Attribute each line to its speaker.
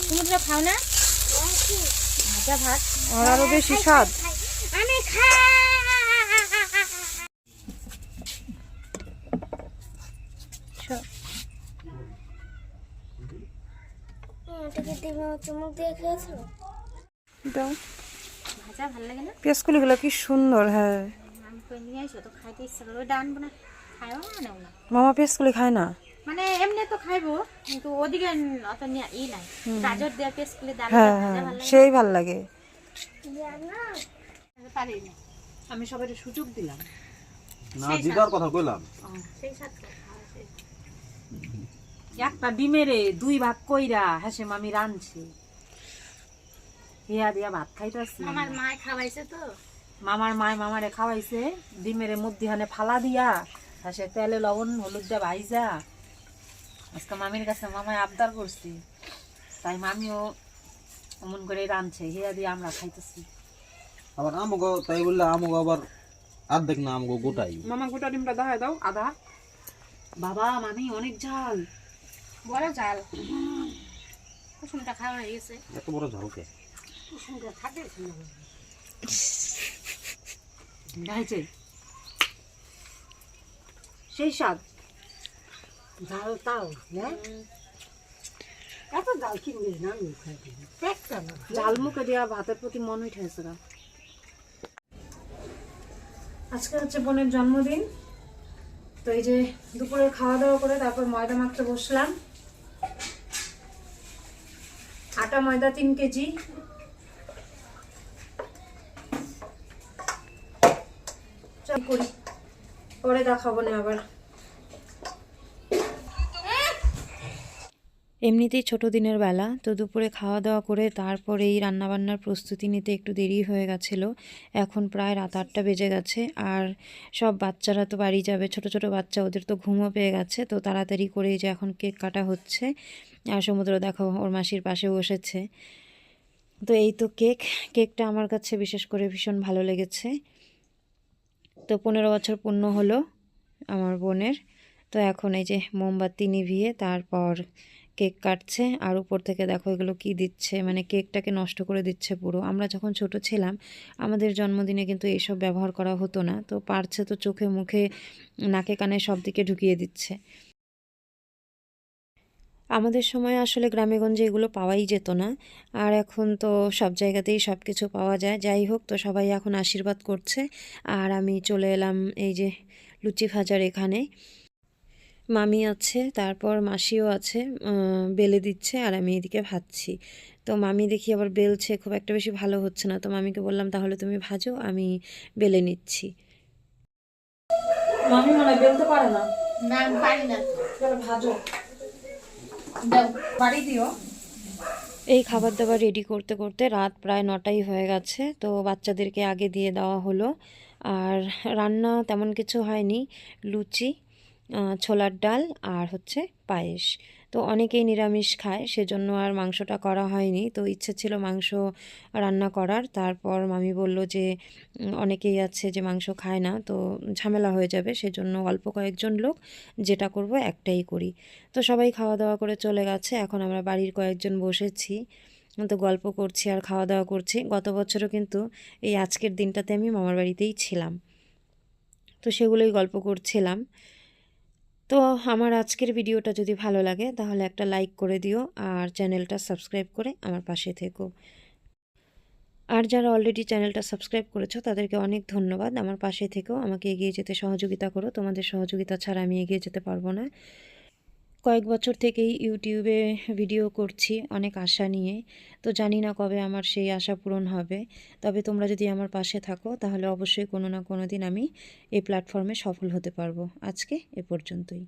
Speaker 1: তুমি তো খাও না ভাজা ভাত
Speaker 2: আর আরো বেশি স্বাদ।
Speaker 1: আমি খাই চুমুক দিয়ে খেয়েছো
Speaker 2: দাও
Speaker 1: ভাজা ভালো লাগে না
Speaker 2: পেঁয়াজকলিগুলো কি সুন্দর। হ্যাঁ
Speaker 1: আমি কই নিয়ে এসো তো খাইতে ইচ্ছা করে ওই ডান বোনা খায়ও না নেও না
Speaker 2: মামা পেঁয়াজকলি খায় না।
Speaker 1: মানে এমনি তো খাইবো কিন্তু ওদিকে অত ই নাই গাজর দেওয়া পেস্ট করে ডাল
Speaker 2: হ্যাঁ
Speaker 1: ভাজা
Speaker 2: হ্যাঁ
Speaker 1: ভালো লাগে
Speaker 2: সেই ভাল লাগে।
Speaker 1: পারি না
Speaker 3: আমি সবাই সুযোগ দিলাম
Speaker 4: না দিদার কথা কইলাম
Speaker 1: সেই সাথে
Speaker 3: একটা ডিমেরে 2 ভাগ কইরা হাসে মামি রাঁধছে হিয়া দিয়া ভাত খাইতাছি
Speaker 1: আমার মা খাওয়াইছে তো
Speaker 3: মামার মায় মামারে খাওয়াইছে ডিমেরে মধ্যখানে ফালা দিয়া হাসে তেলে লবণ হলুদ দিয়া ভাইজা আজকে মামির কাছে মামায় আবদার করছি তাই মামিও অমন করে রাঁধছে হিয়া দিয়ে আমরা খাইতেছি
Speaker 4: আবার আমগো তাই বললে আমগো আবার অর্ধেক না আমগো গোটাই।
Speaker 2: মামা গোটা ডিমটা দেখায় দাও আধা।
Speaker 3: বাবা মামি অনেক ঝাল
Speaker 1: বড় জাল কুসুমটা খাওয়া হয়ে গেছে
Speaker 4: এত বড় ঝালকে
Speaker 1: কুসুমটা থাকে
Speaker 3: খাইছে সেই স্বাদ
Speaker 1: জাল তাও না এত জাল কিনবি না আমি খাইতে একটা না
Speaker 3: ঝাল মুখে দেওয়া ভাতের প্রতি মন উঠেছে না। আজকে হচ্ছে বোনের জন্মদিন, তো এই যে দুপুরে খাওয়া দাওয়া করে তারপর ময়দা মাখতে বসলাম। আটা ময়দা 3 কেজি, চল করি পরে দেখাবো না আবার।
Speaker 5: এমনিতেই ছোট দিনের বেলা, তো দুপুরে খাওয়া দাওয়া করে তারপরেই রান্নাবান্নার প্রস্তুতি নিতে একটু দেরি হয়ে গেছিলো। এখন প্রায় রাত 8টা বেজে গেছে, আর সব বাচ্চারা তো বাড়ি যাবে, ছোট ছোট বাচ্চা, ওদের তো ঘুমও পেয়ে গেছে। তো তাড়াতাড়ি করে যে এখন কেক কাটা হচ্ছে, আর সমুদ্র দেখো ওর মাসির পাশে বসেছে। তো এই তো কেকটা আমার কাছে বিশেষ করে ভীষণ ভালো লেগেছে। তো 15 বছর পূর্ণ হলো আমার বোনের। তো এখন এই যে মোমবাতি নিভিয়ে তারপর কেক কাটছে, আর উপর থেকে দেখো এগুলো কি দিচ্ছে, মানে কেকটাকে নষ্ট করে দিচ্ছে পুরো। আমরা যখন ছোট ছিলাম আমাদের জন্মদিনে কিন্তু এইসব ব্যবহার করা হতো না, তো পারছে তো চোখে মুখে নাকে কানে সব দিকে ঢুকিয়ে দিচ্ছে। আমাদের সময় আসলে গ্রামেগঞ্জে এগুলো পাওয়াই যেত না, আর এখন তো সব জায়গাতেই সব কিছু পাওয়া যায়। যাই হোক, তো সবাই এখন আশীর্বাদ করছে, আর আমি চলে এলাম এই যে লুচি ভাজার এখানে। মামি আছে, তারপর মাসিও আছে, বেলে দিচ্ছে, আর আমি এদিকে ভাজছি। তো মামি দেখি আবার বেলছে, খুব একটা বেশি ভালো হচ্ছে না, তো মামিকে বললাম তাহলে তুমি ভাজো, আমি বেলে নিচ্ছি।
Speaker 3: মামি মনে হয় বেলতে পারে না।
Speaker 1: না আমি পারি না
Speaker 3: তাহলে ভাজো,
Speaker 1: দাও
Speaker 3: বাড়ি দিও।
Speaker 5: এই খাবার দাবার রেডি করতে করতে রাত প্রায় 9টাই হয়ে গেছে। তো বাচ্চাদেরকে আগে দিয়ে দেওয়া হলো, আর রান্না তেমন কিছু হয়নি, লুচি, ছোলার ডাল আর হচ্ছে পায়েস। তো অনেকেই নিরামিষ খায়, সেজন্য আর মাংসটা করা হয়নি। তো ইচ্ছে ছিল মাংস রান্না করার, তারপর মামি বলল যে অনেকেই আছে যে মাংস খায় না, তো ঝামেলা হয়ে যাবে, সেজন্য অল্প কয়েকজন লোক, যেটা করব একটাই করি। তো সবাই খাওয়া দাওয়া করে চলে গেছে, এখন আমরা বাড়ির কয়েকজন বসেছি, তো গল্প করছি আর খাওয়া দাওয়া করছি। গত বছরও কিন্তু এই আজকের দিনটাতে আমি মামার বাড়িতেই ছিলাম, তো সেগুলোই গল্প করছিলাম। তো আমার আজকের ভিডিওটা যদি ভালো লাগে তাহলে একটা লাইক করে দিও, আর চ্যানেলটা সাবস্ক্রাইব করে আমার পাশে থেকো। আর যারা অলরেডি চ্যানেলটা সাবস্ক্রাইব করেছো তাদেরকে অনেক ধন্যবাদ। আমার পাশে থেকেও আমাকে এগিয়ে যেতে সহযোগিতা করো, তোমাদের সহযোগিতা ছাড়া আমি এগিয়ে যেতে পারবো না। কয়েক বছর থেকেই ইউটিউবে ভিডিও করছি অনেক আশা নিয়ে, তো জানি না কবে আমার সেই আশা পূরণ হবে। তবে তোমরা যদি আমার পাশে থাকো তাহলে অবশ্যই কোনো না কোনো দিন আমি এই প্ল্যাটফর্মে সফল হতে পারবো। আজকে এ পর্যন্তই।